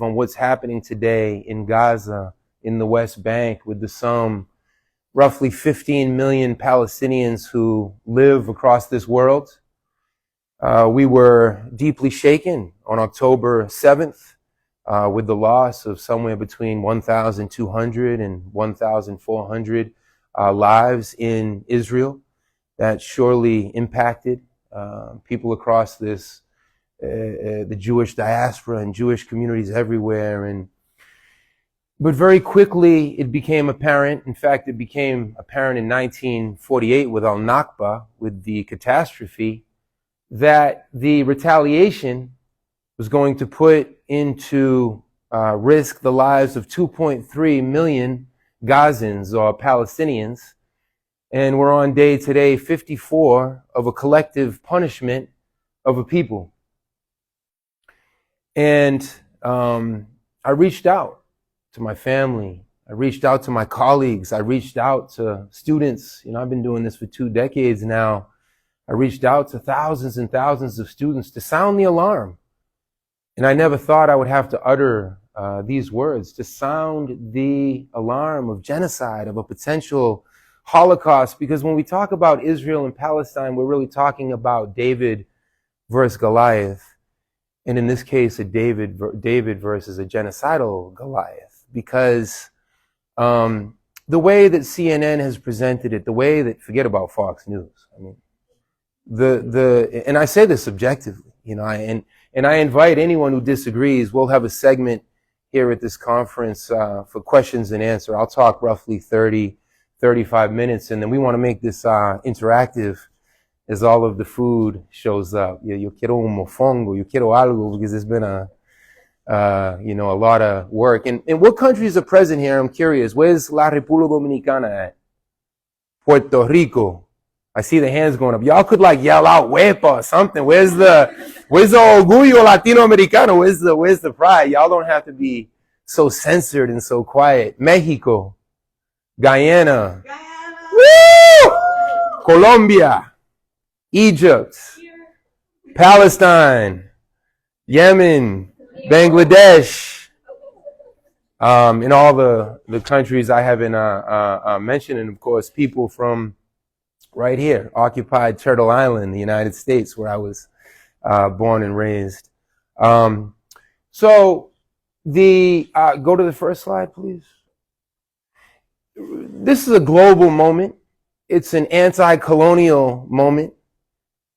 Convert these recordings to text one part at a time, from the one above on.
on what's happening today in Gaza, in the West Bank, with some roughly 15 million Palestinians who live across this world. We were deeply shaken on October 7th with the loss of somewhere between 1,200 and 1,400 lives in Israel. That surely impacted people across this the Jewish diaspora and Jewish communities everywhere. But very quickly it became apparent, in fact it became apparent in 1948 with al-Nakba, with the catastrophe, that the retaliation was going to put into risk the lives of 2.3 million Gazans or Palestinians. And we're on day today 54 of a collective punishment of a people. And I reached out to my family. I reached out to my colleagues. I reached out to students. I've been doing this for 2 decades now. I reached out to thousands and thousands of students to sound the alarm. And I never thought I would have to utter these words, to sound the alarm of genocide, of a potential holocaust. Because when we talk about Israel and Palestine, we're really talking about David versus Goliath. And in this case, David versus a genocidal Goliath. Because the way that CNN has presented it, the way that, forget about Fox News. And I say this subjectively, and I invite anyone who disagrees. We'll have a segment here at this conference for questions and answer. I'll talk roughly 35 minutes, and then we want to make this interactive as all of the food shows up. Yo quiero un mofongo, yo quiero algo, because it's been a lot of work. And what countries are present here? I'm curious. Where's La República Dominicana at? Puerto Rico. I see the hands going up. Y'all could yell out "Huepa" or something. Where's the orgullo latinoamericano? Where's the pride? Y'all don't have to be so censored and so quiet. Mexico, Guyana, woo! Colombia, Egypt, Palestine, Yemen, Bangladesh, in all the countries I haven't mentioned, and of course people from right here, occupied Turtle Island, the United States, where I was born and raised. So go to the first slide, please. This is a global moment. It's an anti-colonial moment.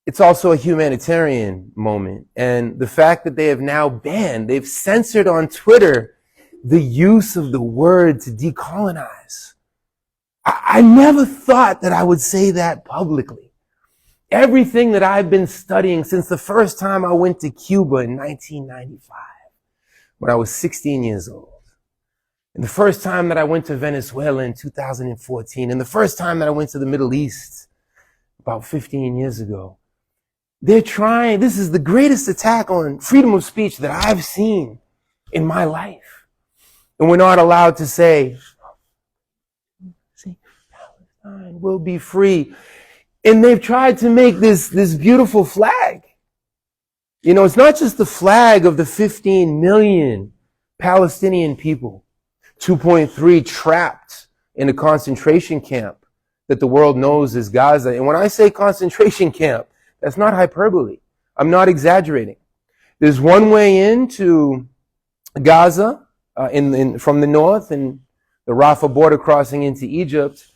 It's also a humanitarian moment. And the fact that they have now they've censored on Twitter the use of the word to decolonize. I never thought that I would say that publicly. Everything that I've been studying since the first time I went to Cuba in 1995, when I was 16 years old, and the first time that I went to Venezuela in 2014, and the first time that I went to the Middle East about 15 years ago, this is the greatest attack on freedom of speech that I've seen in my life. And we're not allowed to say, Palestine will be free. And they've tried to make this beautiful flag. It's not just the flag of the 15 million Palestinian people, 2.3 trapped in a concentration camp that the world knows as Gaza. And when I say concentration camp, that's not hyperbole. I'm not exaggerating. There's one way into Gaza from the north, and the Rafah border crossing into Egypt.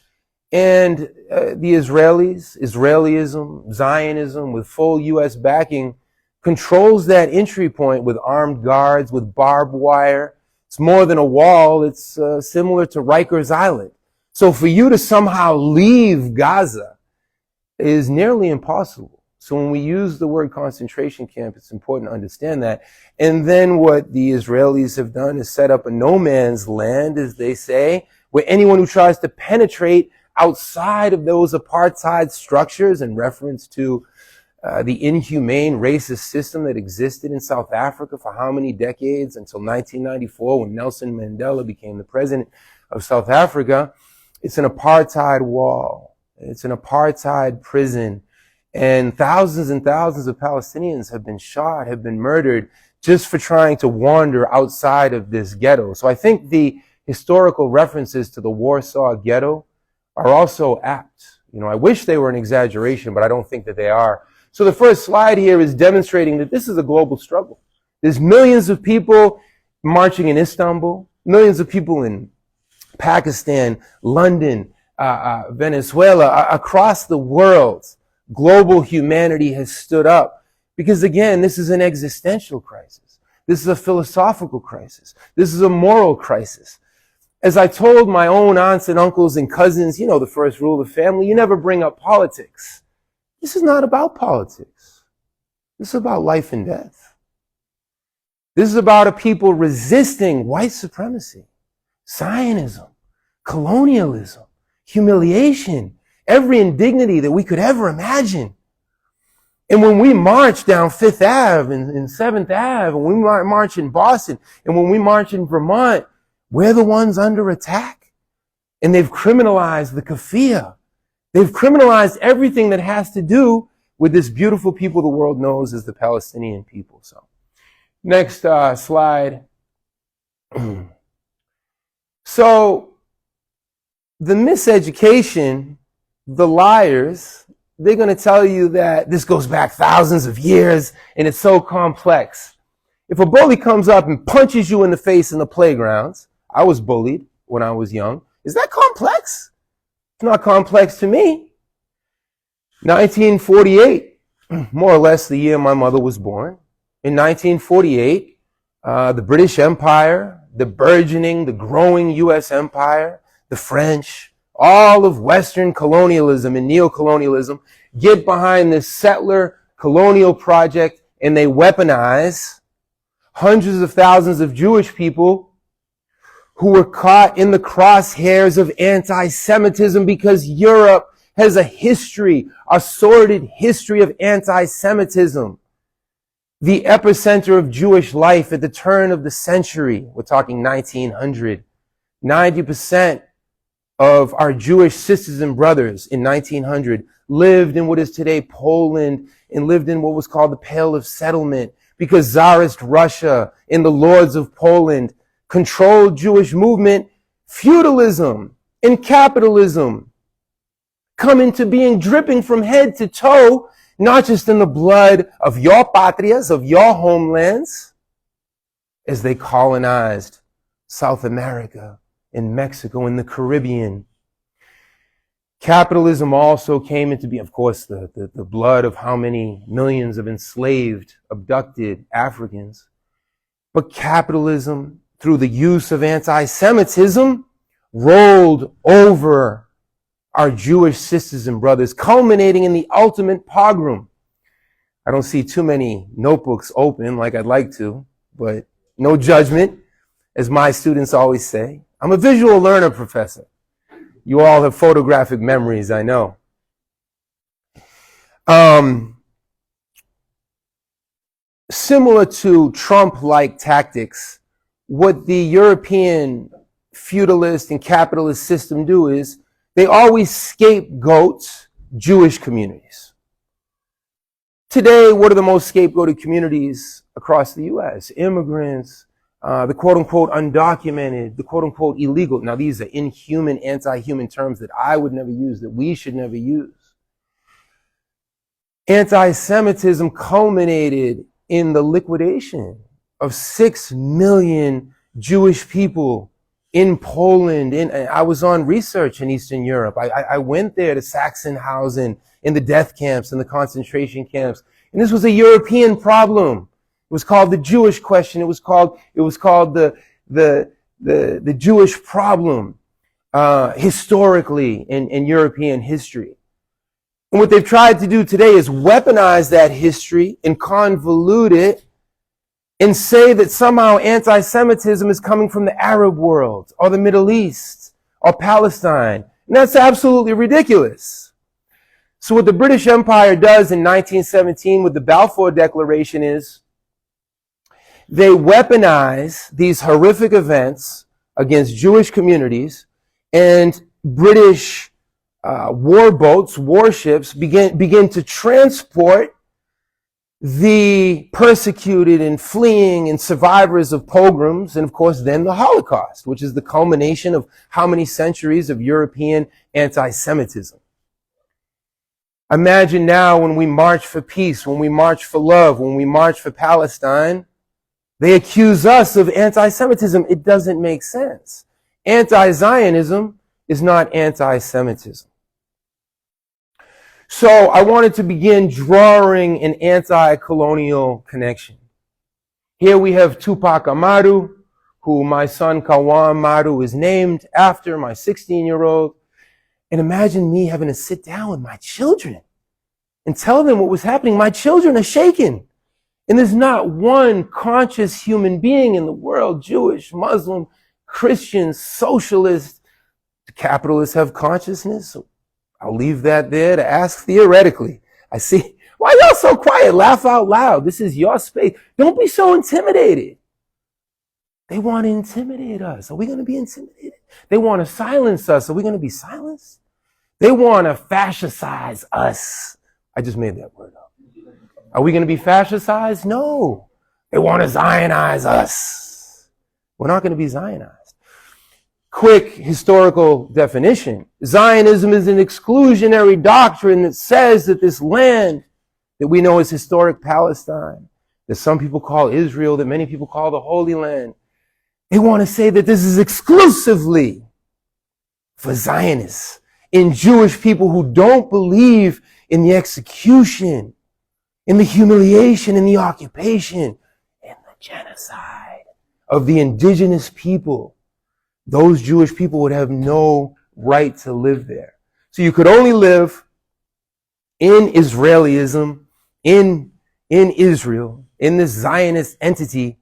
And the Israelism, Zionism, with full U.S. backing, controls that entry point with armed guards, with barbed wire. It's more than a wall. It's similar to Rikers Island. So for you to somehow leave Gaza is nearly impossible. So when we use the word concentration camp, it's important to understand that. And then what the Israelis have done is set up a no man's land, as they say, where anyone who tries to penetrate outside of those apartheid structures, in reference to the inhumane racist system that existed in South Africa for how many decades, until 1994, when Nelson Mandela became the president of South Africa. It's an apartheid wall. It's an apartheid prison. And thousands of Palestinians have been shot, have been murdered. just for trying to wander outside of this ghetto. So I think the historical references to the Warsaw Ghetto are also apt. I wish they were an exaggeration, but I don't think that they are. So the first slide here is demonstrating that this is a global struggle. There's millions of people marching in Istanbul, millions of people in Pakistan, London, Venezuela, across the world. Global humanity has stood up because, again, this is an existential crisis. This is a philosophical crisis. This is a moral crisis. As I told my own aunts and uncles and cousins, the first rule of the family, you never bring up politics. This is not about politics. This is about life and death. This is about a people resisting white supremacy, Zionism, colonialism, humiliation, every indignity that we could ever imagine. And when we march down Fifth Ave and 7th Ave, and we march in Boston, and when we march in Vermont, we're the ones under attack. And they've criminalized the kafir. They've criminalized everything that has to do with this beautiful people the world knows as the Palestinian people. So, next slide. So, the miseducation, the liars, they're going to tell you that this goes back thousands of years and it's so complex. If a bully comes up and punches you in the face in the playgrounds, I was bullied when I was young. Is that complex? It's not complex to me. 1948, more or less the year my mother was born. In 1948, the British Empire, the burgeoning, the growing U.S. Empire, the French, all of Western colonialism and neocolonialism get behind this settler colonial project, and they weaponize hundreds of thousands of Jewish people who were caught in the crosshairs of anti-Semitism because Europe has a history, a sordid history of anti-Semitism. The epicenter of Jewish life at the turn of the century, we're talking 1900, 90% of our Jewish sisters and brothers in 1900 lived in what is today Poland and lived in what was called the Pale of Settlement because Tsarist Russia and the lords of Poland controlled Jewish movement. Feudalism and capitalism come into being dripping from head to toe, not just in the blood of your patrias, of your homelands, as they colonized South America and Mexico and the Caribbean. Capitalism also came into being, of course, the blood of how many millions of enslaved, abducted Africans. But capitalism, through the use of anti-Semitism, rolled over our Jewish sisters and brothers, culminating in the ultimate pogrom. I don't see too many notebooks open like I'd like to, but no judgment, as my students always say. I'm a visual learner, professor. You all have photographic memories, I know. Similar to Trump-like tactics, what the European feudalist and capitalist system do is they always scapegoat Jewish communities. Today, what are the most scapegoated communities across the U.S.? Immigrants, the quote-unquote undocumented, the quote-unquote illegal. Now, these are inhuman, anti-human terms that I would never use, that we should never use. Anti-Semitism culminated in the liquidation of 6 million Jewish people in Poland. I was on research in Eastern Europe. I went there to Sachsenhausen, in the death camps and the concentration camps. And this was a European problem. It was called the Jewish question. It was called the Jewish problem, historically in European history. And what they've tried to do today is weaponize that history and convolute it and say that somehow anti-Semitism is coming from the Arab world or the Middle East or Palestine. And that's absolutely ridiculous. So what the British Empire does in 1917 with the Balfour Declaration is they weaponize these horrific events against Jewish communities, and British war boats, warships begin to transport the persecuted and fleeing and survivors of pogroms, and of course then the Holocaust, which is the culmination of how many centuries of European anti-Semitism. Imagine now when we march for peace, when we march for love, when we march for Palestine, they accuse us of anti-Semitism. It doesn't make sense. Anti-Zionism is not anti-Semitism. So I wanted to begin drawing an anti-colonial connection. Here we have Tupac Amaru, who my son Kawan Maru is named after, my 16-year-old. And imagine me having to sit down with my children and tell them what was happening. My children are shaken. And there's not one conscious human being in the world, Jewish, Muslim, Christian, socialist. The capitalists have consciousness. So I'll leave that there to ask theoretically. I see. Why y'all so quiet? Laugh out loud. This is your space. Don't be so intimidated. They want to intimidate us. Are we going to be intimidated? They want to silence us. Are we going to be silenced? They want to fascistize us. I just made that word up. Are we going to be fascistized? No. They want to Zionize us. We're not going to be Zionized. Quick historical definition. Zionism is an exclusionary doctrine that says that this land that we know as historic Palestine, that some people call Israel, that many people call the Holy Land, they want to say that this is exclusively for Zionists and Jewish people who don't believe in the execution, in the humiliation, in the occupation, and the genocide of the indigenous people. Those Jewish people would have no right to live there. So you could only live in Israelism, in Israel, in this Zionist entity,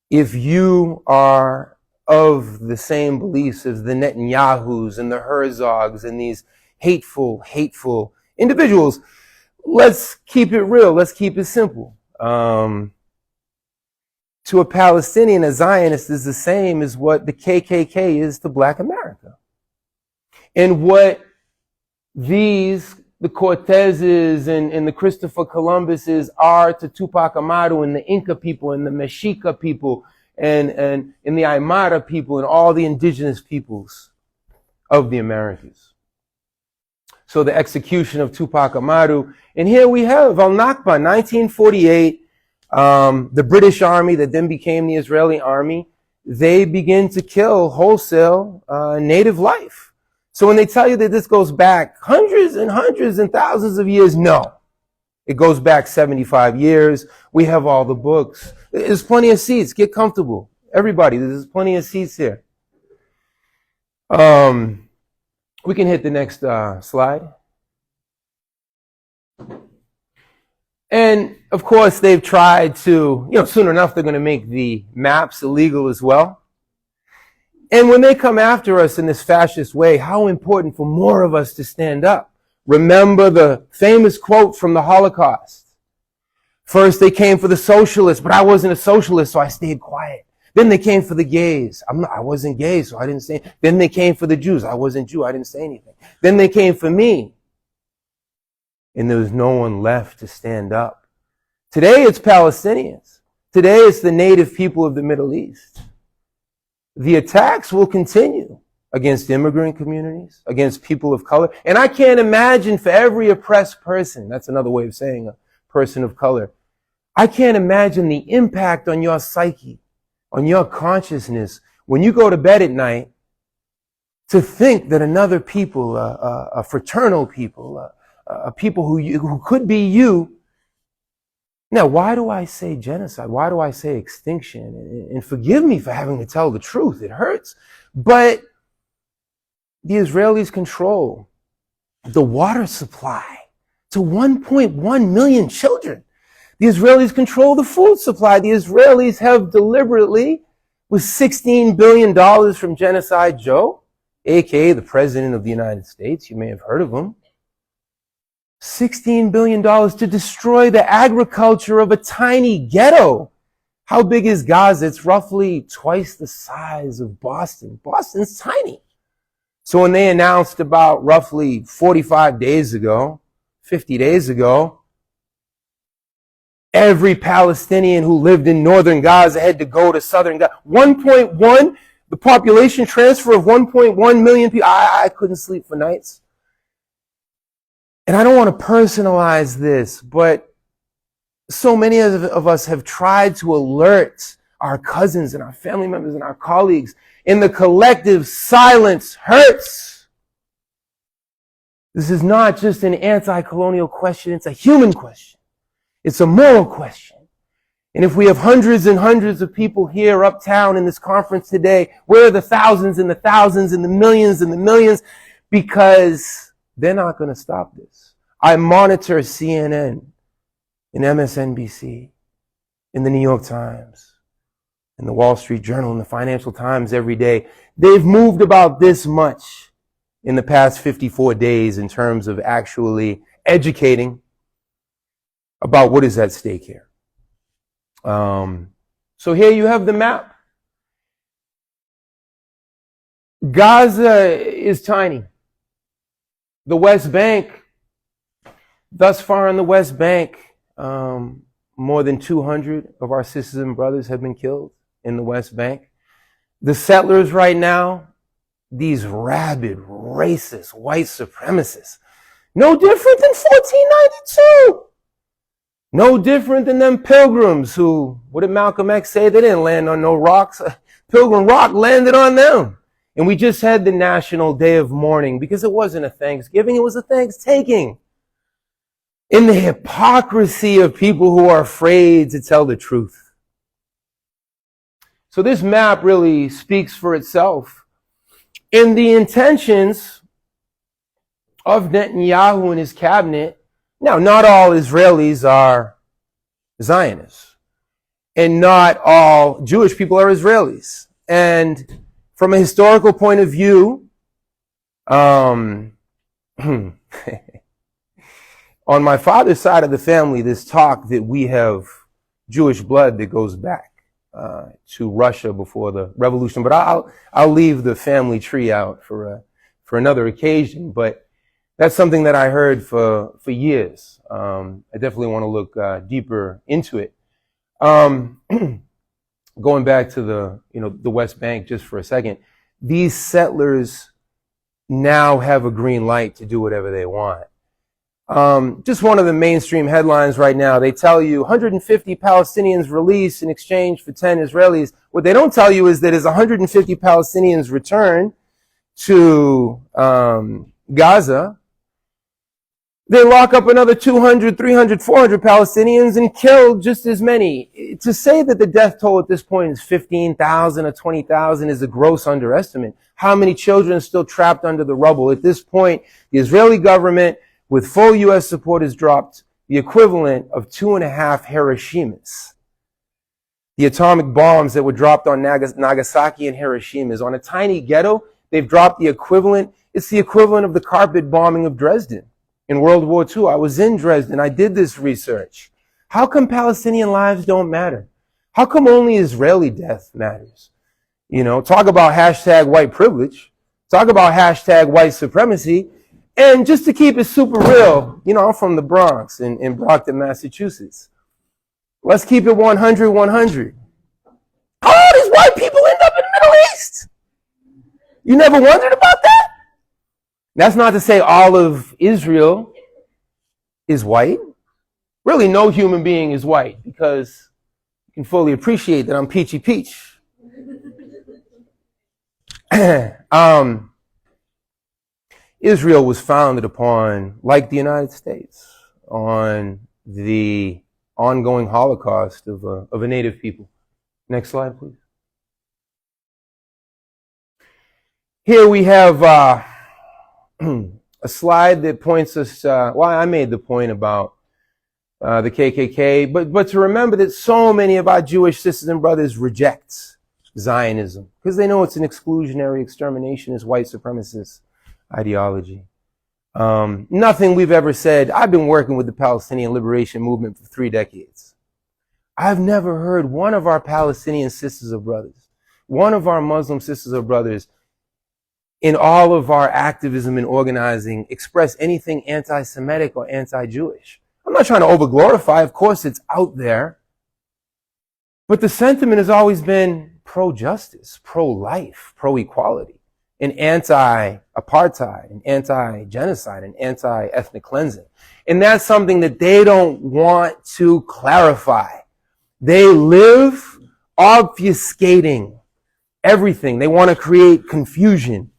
if you are of the same beliefs as the Netanyahus and the Herzogs and these hateful individuals. Let's keep it real. Let's keep it simple. To a Palestinian, a Zionist is the same as what the KKK is to Black America. And what the Cortezes and the Christopher Columbuses are to Tupac Amaru and the Inca people and the Mexica people and the Aymara people and all the indigenous peoples of the Americas. So the execution of Tupac Amaru. And here we have Al-Nakba, 1948, the British army that then became the Israeli army, they begin to kill wholesale native life. So when they tell you that this goes back hundreds and thousands of years, no. It goes back 75 years. We have all the books. There's plenty of seats. Get comfortable. Everybody, there's plenty of seats here. We can hit the next slide. And of course, they've tried to, soon enough, they're going to make the maps illegal as well. And when they come after us in this fascist way, how important for more of us to stand up. Remember the famous quote from the Holocaust. First, they came for the socialists, but I wasn't a socialist, so I stayed quiet. Then they came for the gays. I wasn't gay, so I didn't say. Then they came for the Jews. I wasn't Jew. I didn't say anything. Then they came for me. And there was no one left to stand up. Today, it's Palestinians. Today, it's the native people of the Middle East. The attacks will continue against immigrant communities, against people of color. And I can't imagine for every oppressed person, that's another way of saying a person of color, I can't imagine the impact on your psyche, on your consciousness, when you go to bed at night, to think that another people, a fraternal people, a people who could be you. Now, why do I say genocide? Why do I say extinction? And forgive me for having to tell the truth. It hurts. But the Israelis control the water supply to 1.1 million children. The Israelis control the food supply. The Israelis have deliberately, with $16 billion from Genocide Joe, aka the President of the United States, you may have heard of him, $16 billion to destroy the agriculture of a tiny ghetto. How big is Gaza? It's roughly twice the size of Boston. Boston's tiny. So when they announced about roughly 45 days ago, 50 days ago, every Palestinian who lived in northern Gaza had to go to southern Gaza. 1.1, the population transfer of 1.1 million people. I couldn't sleep for nights. And I don't want to personalize this, but so many of us have tried to alert our cousins and our family members and our colleagues. And the collective silence hurts. This is not just an anti-colonial question. It's a human question. It's a moral question. And if we have hundreds and hundreds of people here uptown in this conference today, where are the thousands and the thousands and the millions and the millions? Because they're not going to stop this. I monitor CNN and MSNBC and the New York Times and the Wall Street Journal and the Financial Times every day. They've moved about this much in the past 54 days in terms of actually educating about what is at stake here. So here you have the map. Gaza is tiny. The West Bank, thus far in the West Bank, more than 200 of our sisters and brothers have been killed in the West Bank. The settlers right now, these rabid, racist, white supremacists, no different than 1492. No different than them pilgrims who, what did Malcolm X say? They didn't land on no rocks. Pilgrim Rock landed on them. And we just had the National Day of Mourning because it wasn't a Thanksgiving, it was a Thanksgiving. In the hypocrisy of people who are afraid to tell the truth. So this map really speaks for itself. In the intentions of Netanyahu and his cabinet, now, not all Israelis are Zionists, and not all Jewish people are Israelis. And from a historical point of view, on my father's side of the family, this talk that we have Jewish blood that goes back to Russia before the revolution. But I'll leave the family tree out for another occasion. But that's something that I heard for years. I definitely want to look deeper into it. Going back to the West Bank just for a second, these settlers now have a green light to do whatever they want. Just one of the mainstream headlines right now, they tell you 150 Palestinians released in exchange for 10 Israelis. What they don't tell you is that as 150 Palestinians return to Gaza, they lock up another 200, 300, 400 Palestinians and kill just as many. To say that the death toll at this point is 15,000 or 20,000 is a gross underestimate. How many children are still trapped under the rubble? At this point, the Israeli government, with full U.S. support, has dropped the equivalent of 2.5 Hiroshimas. The atomic bombs that were dropped on Nagasaki and Hiroshima on a tiny ghetto, they've dropped the equivalent. It's the equivalent of the carpet bombing of Dresden. In World War II, I was in Dresden. I did this research. How come Palestinian lives don't matter? How come only Israeli death matters? Talk about hashtag white privilege. Talk about hashtag white supremacy. And just to keep it super real, I'm from the Bronx in Brockton, Massachusetts. Let's keep it 100, 100. How all these white people end up in the Middle East? You never wondered about that? That's not to say all of Israel is white. Really, no human being is white because you can fully appreciate that I'm peachy peach. Israel was founded upon, like the United States, on the ongoing holocaust of a native people. Next slide, please. Here we have a slide that points us, I made the point about the KKK, but to remember that so many of our Jewish sisters and brothers reject Zionism because they know it's an exclusionary, exterminationist, white supremacist ideology. Nothing we've ever said. I've been working with the Palestinian liberation movement for 3 decades. I've never heard one of our Palestinian sisters or brothers, one of our Muslim sisters or brothers, in all of our activism and organizing, express anything anti-Semitic or anti-Jewish. I'm not trying to overglorify. Of course, it's out there. But the sentiment has always been pro-justice, pro-life, pro-equality, and anti-apartheid, and anti-genocide, and anti-ethnic cleansing. And that's something that they don't want to clarify. They live obfuscating everything. They want to create confusion.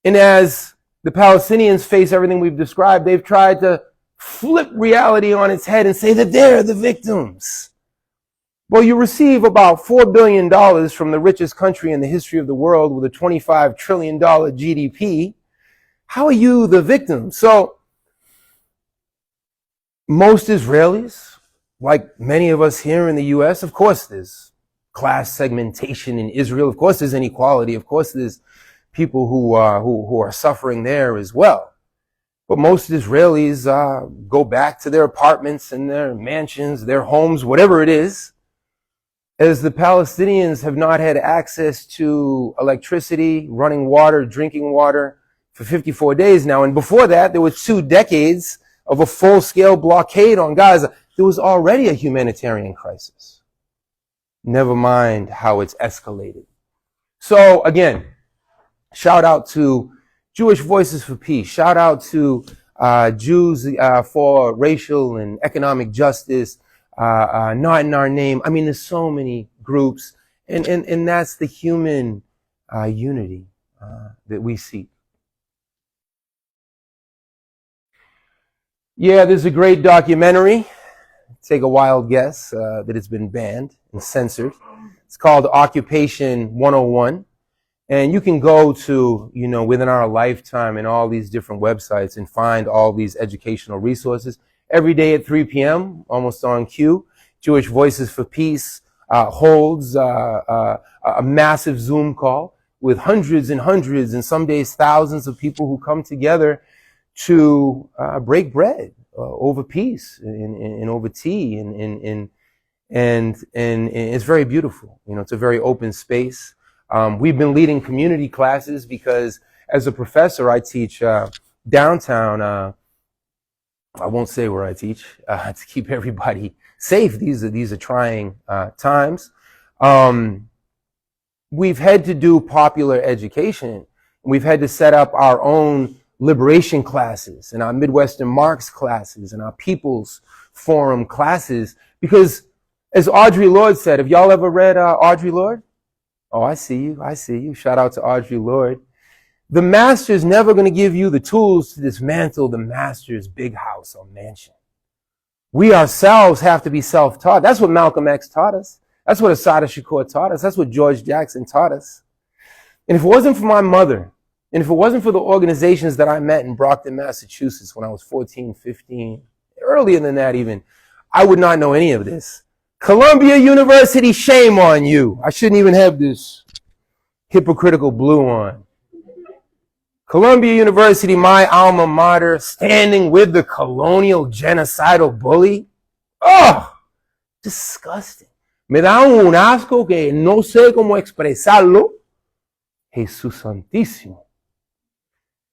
And as the Palestinians face everything we've described, they've tried to flip reality on its head and say that they're the victims. Well, you receive about $4 billion from the richest country in the history of the world with a $25 trillion GDP. How are you the victim? So, most Israelis, like many of us here in the U.S., of course there's class segmentation in Israel. Of course there's inequality. Of course there's people who are suffering there as well. But most Israelis go back to their apartments and their mansions, their homes, whatever it is, as the Palestinians have not had access to electricity, running water, drinking water for 54 days now. And before that, there were 2 decades of a full-scale blockade on Gaza. There was already a humanitarian crisis. Never mind how it's escalated. So again, shout out to Jewish Voices for Peace. Shout out to Jews for racial and economic justice. Not in our name. I mean, there's so many groups, and that's the human unity that we seek. Yeah, there's a great documentary. Take a wild guess that it's been banned and censored. It's called Occupation 101. And you can go to, within our lifetime and all these different websites and find all these educational resources. Every day at 3 p.m., almost on cue, Jewish Voices for Peace holds a massive Zoom call with hundreds and hundreds and some days thousands of people who come together to break bread over peace and over tea. And it's very beautiful. It's a very open space. We've been leading community classes because as a professor, I teach downtown. I won't say where I teach to keep everybody safe. These are trying times. We've had to do popular education. We've had to set up our own liberation classes and our Midwestern Marx classes and our People's Forum classes because, as Audre Lorde said, have y'all ever read Audre Lorde? Oh, I see you. Shout out to Audre Lorde. The master is never going to give you the tools to dismantle the master's big house or mansion. We ourselves have to be self-taught. That's what Malcolm X taught us. That's what Assata Shakur taught us. That's what George Jackson taught us. And if it wasn't for my mother, and if it wasn't for the organizations that I met in Brockton, Massachusetts when I was 14, 15, earlier than that even, I would not know any of this. Columbia University, shame on you. I shouldn't even have this hypocritical blue on. Columbia University, my alma mater, standing with the colonial genocidal bully. Oh, disgusting. Me da un asco que no sé cómo expresarlo. Jesús Santísimo.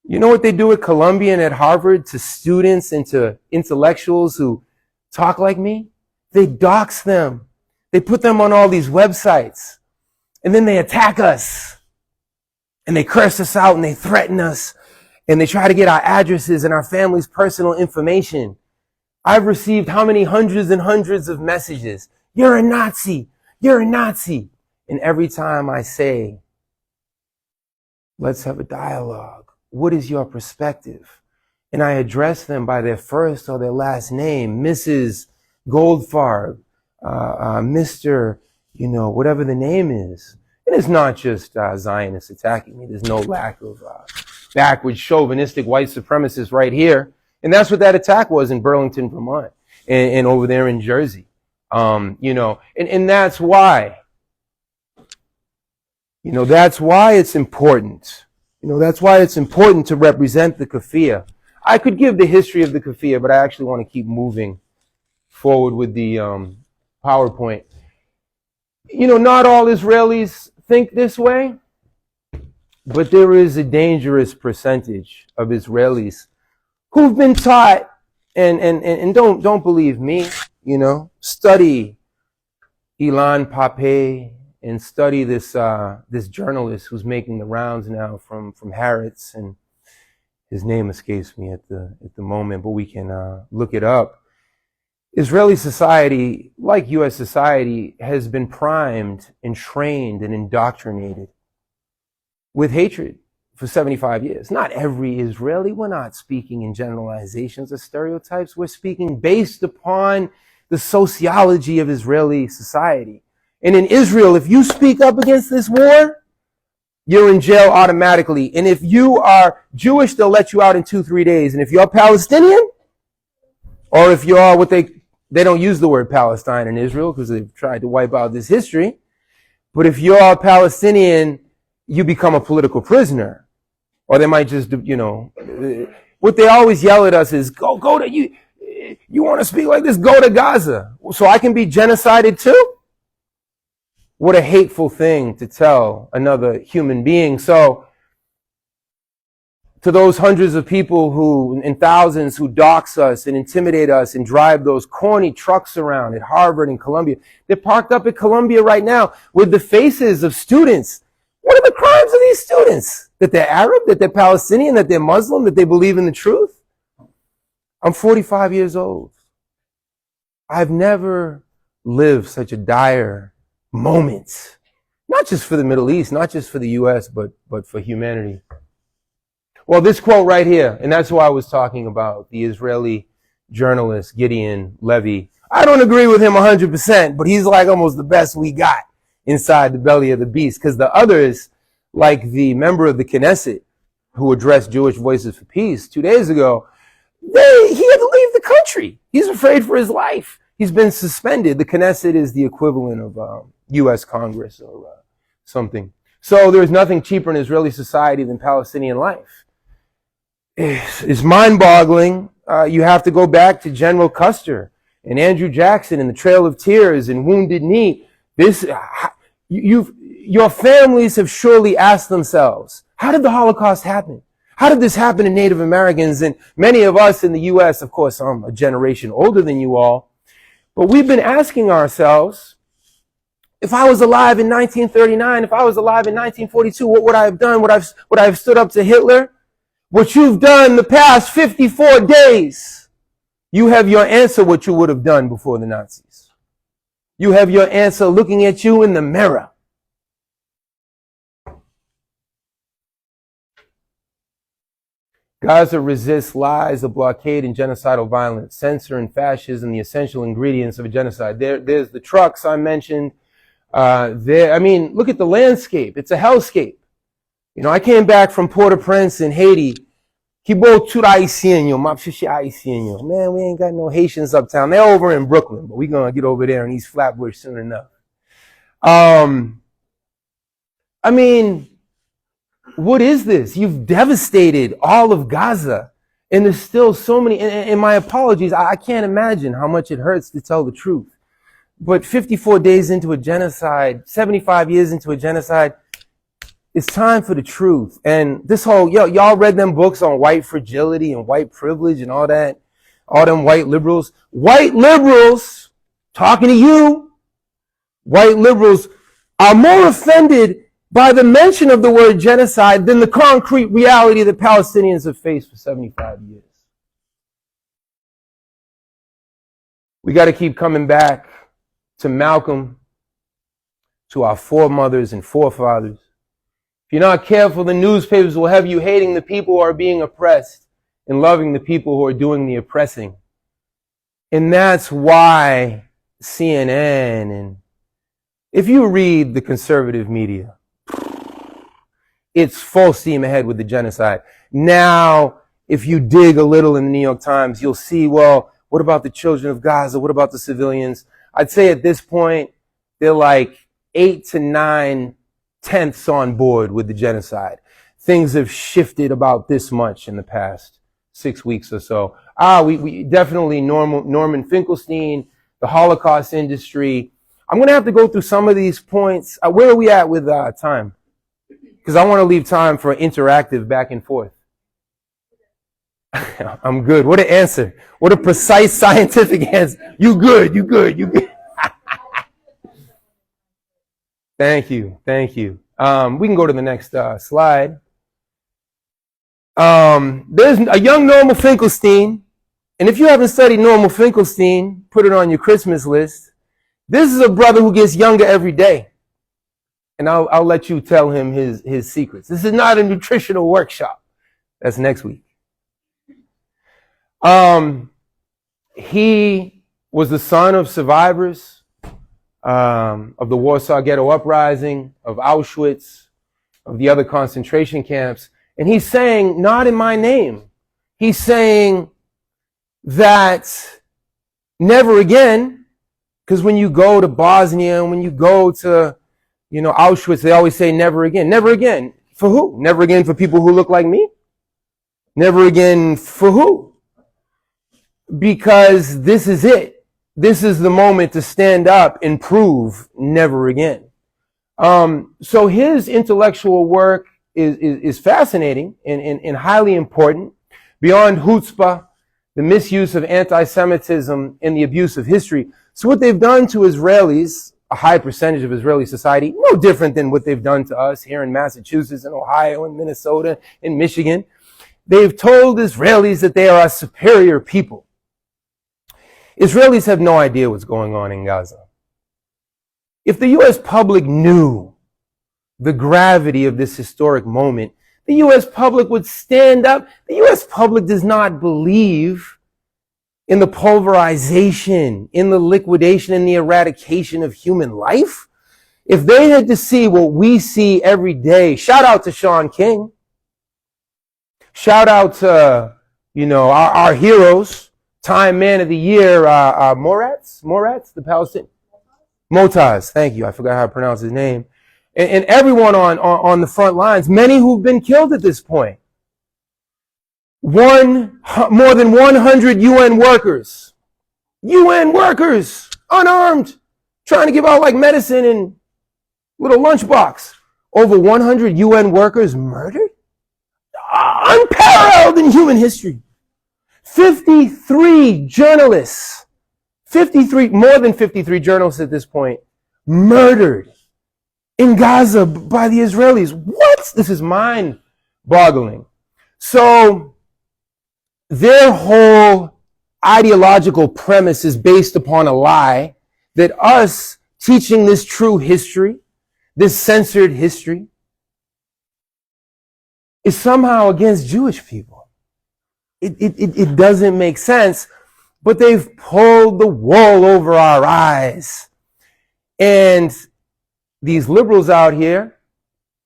You know what they do at Columbia and at Harvard to students and to intellectuals who talk like me? They dox them. They put them on all these websites. And then they attack us. And they curse us out and they threaten us. And they try to get our addresses and our family's personal information. I've received how many hundreds and hundreds of messages? You're a Nazi. You're a Nazi. And every time I say, let's have a dialogue. What is your perspective? And I address them by their first or their last name. Mrs. Goldfarb, Mr., whatever the name is. And it's not just Zionists attacking me. There's no lack of backward chauvinistic white supremacists right here. And that's what that attack was in Burlington, Vermont, and over there in Jersey. And that's why. That's why it's important. That's why it's important to represent the kafir. I could give the history of the kafir, but I actually want to keep moving forward with the PowerPoint. Not all Israelis think this way, but there is a dangerous percentage of Israelis who've been taught And don't believe me, study Ilan Pape and study this journalist who's making the rounds now from Harrods, and his name escapes me at the moment, but we can look it up. Israeli society, like U.S. society, has been primed and trained and indoctrinated with hatred for 75 years. Not every Israeli. We're not speaking in generalizations or stereotypes. We're speaking based upon the sociology of Israeli society. And in Israel, if you speak up against this war, you're in jail automatically. And if you are Jewish, they'll let you out in 2-3 days. And if you're Palestinian, or if you are what they don't use the word Palestine in Israel because they've tried to wipe out this history. But if you're a Palestinian, you become a political prisoner. Or they might just, what they always yell at us is, go to, you want to speak like this, go to Gaza. So I can be genocided too? What a hateful thing to tell another human being. So, to those hundreds of people and thousands who dox us and intimidate us and drive those corny trucks around at Harvard and Columbia, they're parked up at Columbia right now with the faces of students. What are the crimes of these students? That they're Arab, that they're Palestinian, that they're Muslim, that they believe in the truth? I'm 45 years old. I've never lived such a dire moment, not just for the Middle East, not just for the U.S., but for humanity. Well, this quote right here, and that's why I was talking about the Israeli journalist Gideon Levy. I don't agree with him 100%, but he's like almost the best we got inside the belly of the beast, because the others, like the member of the Knesset who addressed Jewish Voices for Peace 2 days ago, he had to leave the country. He's afraid for his life. He's been suspended. The Knesset is the equivalent of U.S. Congress or something. So there's nothing cheaper in Israeli society than Palestinian life. It's mind-boggling. You have to go back to General Custer and Andrew Jackson and the Trail of Tears and Wounded Knee. Your families have surely asked themselves, how did the Holocaust happen? How did this happen to Native Americans? And many of us in the U.S., of course, I'm a generation older than you all, but we've been asking ourselves, if I was alive in 1939, if I was alive in 1942, what would I have done? Would I have stood up to Hitler? What you've done the past 54 days, you have your answer what you would have done before the Nazis. You have your answer looking at you in the mirror. Gaza resists lies of blockade and genocidal violence, censor and fascism, the essential ingredients of a genocide. There's the trucks I mentioned. Look at the landscape. It's a hellscape. I came back from Port-au-Prince in Haiti. Man, we ain't got no Haitians uptown. They're over in Brooklyn, but we're going to get over there in East Flatbush soon enough. What is this? You've devastated all of Gaza. And there's still so many, and my apologies, I can't imagine how much it hurts to tell the truth. But 54 days into a genocide, 75 years into a genocide, it's time for the truth. And this whole, y'all read them books on white fragility and white privilege and all that, all them white liberals. White liberals, talking to you, white liberals are more offended by the mention of the word genocide than the concrete reality that Palestinians have faced for 75 years. We got to keep coming back to Malcolm, to our foremothers and forefathers. If you're not careful, the newspapers will have you hating the people who are being oppressed and loving the people who are doing the oppressing. And that's why CNN, and if you read the conservative media, it's full steam ahead with the genocide. Now, if you dig a little in the New York Times, you'll see, well, what about the children of Gaza? What about the civilians? I'd say at this point, they're like 8 to 9 tenths on board with the genocide. Things have shifted about this much in the past 6 weeks or so. We definitely Norman Finkelstein, the Holocaust industry. I'm going to have to go through some of these points. Where are we at with time? Because I want to leave time for interactive back and forth. I'm good. What an answer. What a precise scientific answer. You good. Thank you. We can go to the next slide. There's a young Norman Finkelstein, and if you haven't studied Norman Finkelstein, put it on your Christmas list. This is a brother who gets younger every day, and I'll let you tell him his secrets. This is not a nutritional workshop. That's next week. He was the son of survivors of the Warsaw Ghetto Uprising, of Auschwitz, of the other concentration camps. And he's saying, not in my name. He's saying that never again, because when you go to Bosnia, when you go to, Auschwitz, they always say never again. Never again. For who? Never again for people who look like me? Never again for who? Because this is it. This is the moment to stand up and prove never again. So his intellectual work is fascinating and highly important. Beyond chutzpah, the misuse of anti-Semitism and the abuse of history. So what they've done to Israelis, a high percentage of Israeli society, no different than what they've done to us here in Massachusetts and Ohio and Minnesota and Michigan. They've told Israelis that they are a superior people. Israelis have no idea what's going on in Gaza. If the U.S. public knew the gravity of this historic moment, the U.S. public would stand up. The U.S. public does not believe in the pulverization, in the liquidation, in the eradication of human life. If they had to see what we see every day, shout out to Sean King. Shout out to, our heroes, Time Man of the Year, Moratz, the Palestinian. Motaz, thank you. I forgot how to pronounce his name. And everyone on the front lines, many who've been killed at this point. More than 100 UN workers, unarmed, trying to give out like medicine in little lunchbox. Over 100 UN workers murdered? Unparalleled in human history. 53 journalists, more than 53 journalists at this point, murdered in Gaza by the Israelis. What? This is mind-boggling. So their whole ideological premise is based upon a lie that us teaching this true history, this censored history, is somehow against Jewish people. It doesn't make sense, but they've pulled the wool over our eyes. And these liberals out here,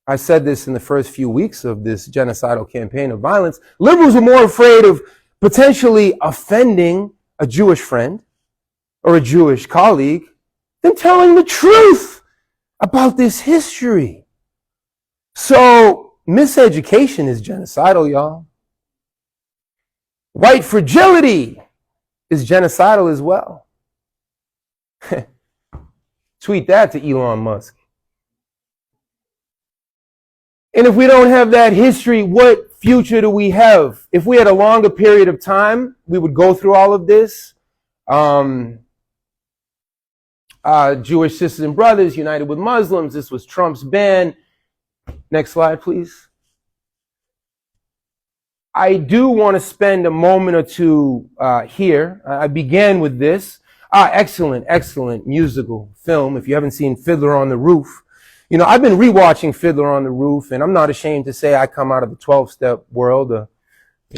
I said this in the first few weeks of this genocidal campaign of violence, liberals are more afraid of potentially offending a Jewish friend or a Jewish colleague than telling the truth about this history. So miseducation is genocidal, y'all. White fragility is genocidal as well. Tweet that to Elon Musk. And if we don't have that history, what future do we have? If we had a longer period of time, we would go through all of this. Jewish sisters and brothers united with Muslims. This was Trump's ban. Next slide, please. I do want to spend a moment or two here. I began with this. Excellent musical film. If you haven't seen Fiddler on the Roof, I've been rewatching Fiddler on the Roof, and I'm not ashamed to say I come out of the 12-step world.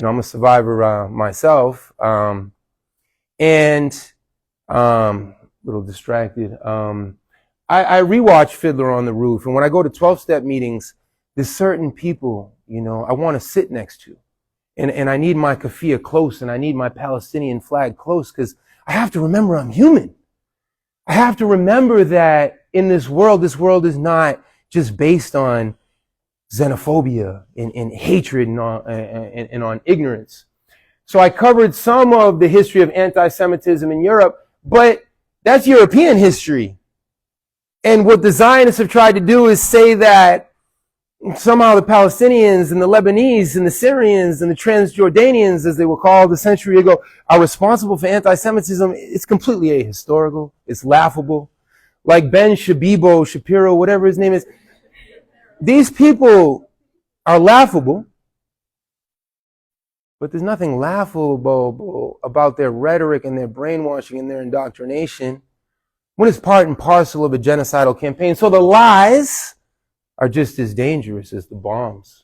I'm a survivor myself, and a little distracted. I rewatch Fiddler on the Roof, and when I go to 12-step meetings, there's certain people, I want to sit next to. And I need my keffiyeh close, and I need my Palestinian flag close, because I have to remember I'm human. I have to remember that in this world is not just based on xenophobia and hatred and on ignorance. So I covered some of the history of anti-Semitism in Europe, but that's European history. And what the Zionists have tried to do is say that somehow the Palestinians and the Lebanese and the Syrians and the Transjordanians, as they were called a century ago, are responsible for anti-Semitism. It's completely ahistorical. It's laughable. Like Ben Shapiro, whatever his name is. These people are laughable, but there's nothing laughable about their rhetoric and their brainwashing and their indoctrination when it's part and parcel of a genocidal campaign. So the lies are just as dangerous as the bombs.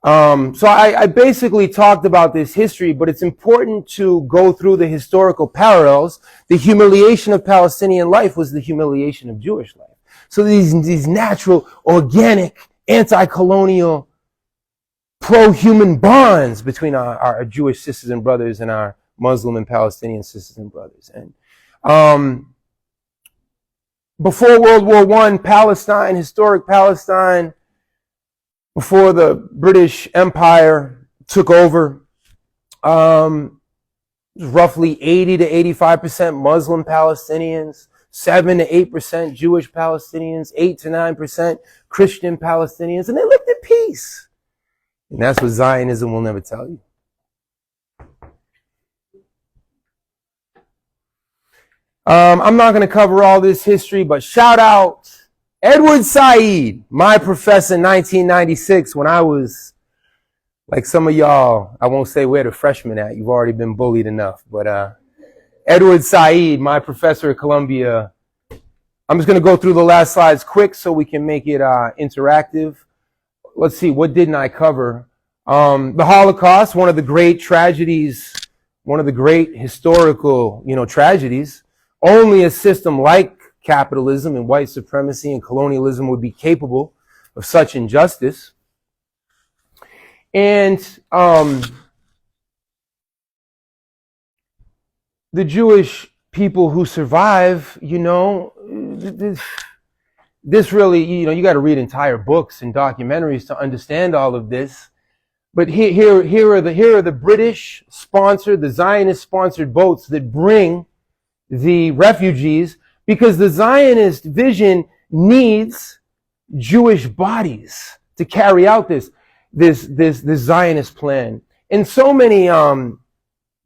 So I basically talked about this history, but it's important to go through the historical parallels. The humiliation of Palestinian life was the humiliation of Jewish life. So these natural, organic, anti-colonial, pro-human bonds between our Jewish sisters and brothers and our Muslim and Palestinian sisters and brothers. And before World War I, Palestine, historic Palestine, before the British Empire took over, roughly 80 to 85% Muslim Palestinians, 7 to 8% Jewish Palestinians, 8 to 9% Christian Palestinians, and they lived in peace. And that's what Zionism will never tell you. I'm not going to cover all this history, but shout out Edward Said, my professor in 1996 when I was, like some of y'all, I won't say where the freshmen at, you've already been bullied enough, but Edward Said, my professor at Columbia. I'm just going to go through the last slides quick so we can make it interactive. Let's see, what didn't I cover? The Holocaust, one of the great tragedies, one of the great historical, tragedies. Only a system like capitalism and white supremacy and colonialism would be capable of such injustice. And the Jewish people who survive, this really, you got to read entire books and documentaries to understand all of this. But here are the British sponsored, the Zionist sponsored boats that bring the refugees, because the Zionist vision needs Jewish bodies to carry out this Zionist plan. And so many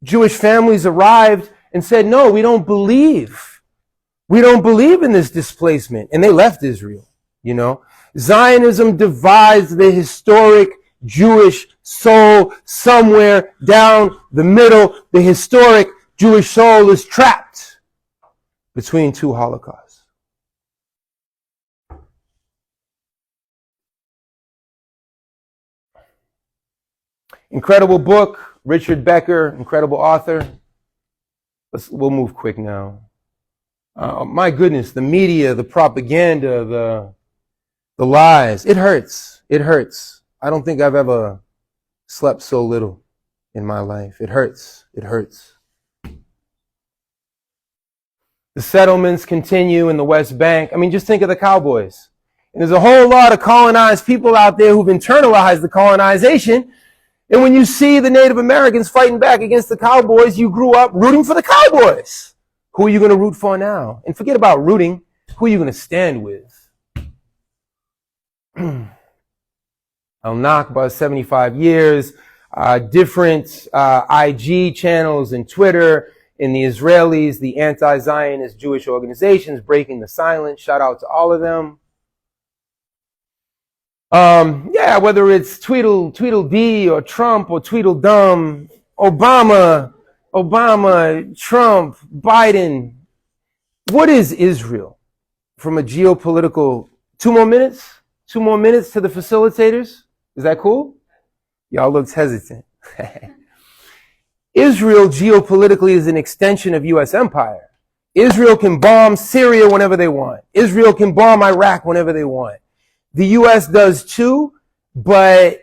Jewish families arrived and said, no, we don't believe in this displacement. And they left Israel, Zionism divides the historic Jewish soul somewhere down the middle. The historic Jewish soul is trapped between two holocausts. Incredible book, Richard Becker, incredible author. We'll move quick now. My goodness, the media, the propaganda, the lies. It hurts. It hurts. I don't think I've ever slept so little in my life. It hurts. It hurts. The settlements continue in the West Bank. I mean, just think of the cowboys. And there's a whole lot of colonized people out there who've internalized the colonization. And when you see the Native Americans fighting back against the cowboys, you grew up rooting for the cowboys. Who are you going to root for now? And forget about rooting. Who are you going to stand with? Al-Nakba, 75 years, different IG channels and Twitter. In the Israelis, the anti-Zionist Jewish organizations breaking the silence. Shout out to all of them. Whether it's Tweedledee or Trump or Tweedledum, Obama, Trump, Biden. What is Israel from a geopolitical? 2 more minutes? 2 more minutes to the facilitators? Is that cool? Y'all looks hesitant. Israel geopolitically is an extension of U.S. empire. Israel can bomb Syria whenever they want. Israel can bomb Iraq whenever they want. The U.S. does too, but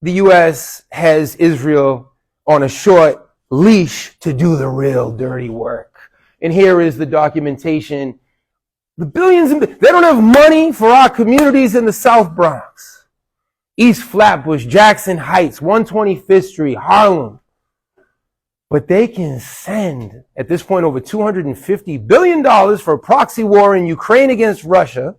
the U.S. has Israel on a short leash to do the real dirty work. And here is the documentation. The billions they don't have money for our communities in the South Bronx, East Flatbush, Jackson Heights, 125th Street, Harlem. But they can send, at this point, over $250 billion for a proxy war in Ukraine against Russia,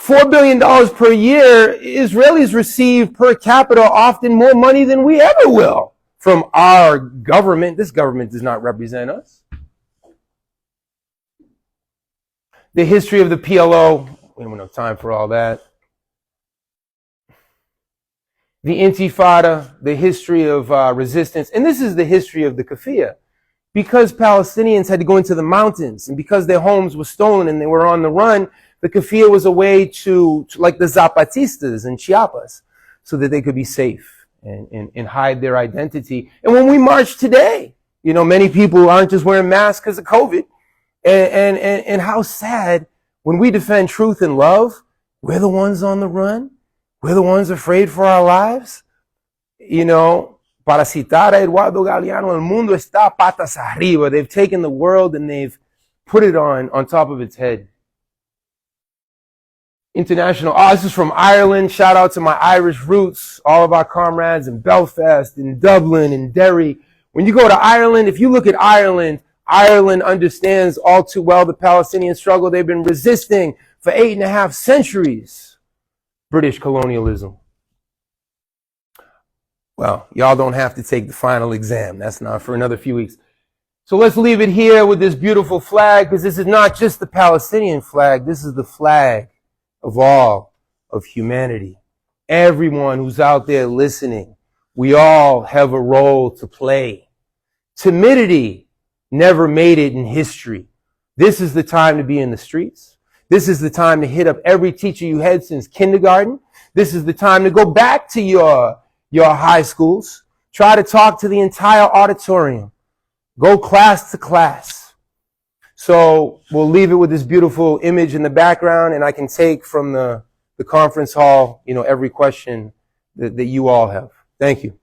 $4 billion per year, Israelis receive per capita often more money than we ever will from our government. This government does not represent us. The history of the PLO, we don't have enough time for all that. The Intifada, the history of resistance, and this is the history of the kafia. Because Palestinians had to go into the mountains, and because their homes were stolen and they were on the run, the kafia was a way to like the Zapatistas in Chiapas, so that they could be safe and hide their identity. And when we march today, you know, many people aren't just wearing masks because of COVID. And how sad when we defend truth and love, we're the ones on the run. We're the ones afraid for our lives. You know, para citar a Eduardo Galeano, el mundo está patas arriba. They've taken the world and they've put it on top of its head. International, this is from Ireland. Shout out to my Irish roots, all of our comrades in Belfast, in Dublin, in Derry. When you go to Ireland, if you look at Ireland, Ireland understands all too well the Palestinian struggle. They've been resisting for 8.5 centuries. British colonialism. Well, y'all don't have to take the final exam. That's not for another few weeks. So let's leave it here with this beautiful flag, because this is not just the Palestinian flag. This is the flag of all of humanity. Everyone who's out there listening, we all have a role to play. Timidity never made it in history. This is the time to be in the streets. This is the time to hit up every teacher you had since kindergarten. This is the time to go back to your high schools. Try to talk to the entire auditorium. Go class to class. So we'll leave it with this beautiful image in the background, and I can take from the conference hall, you know, every question that you all have. Thank you.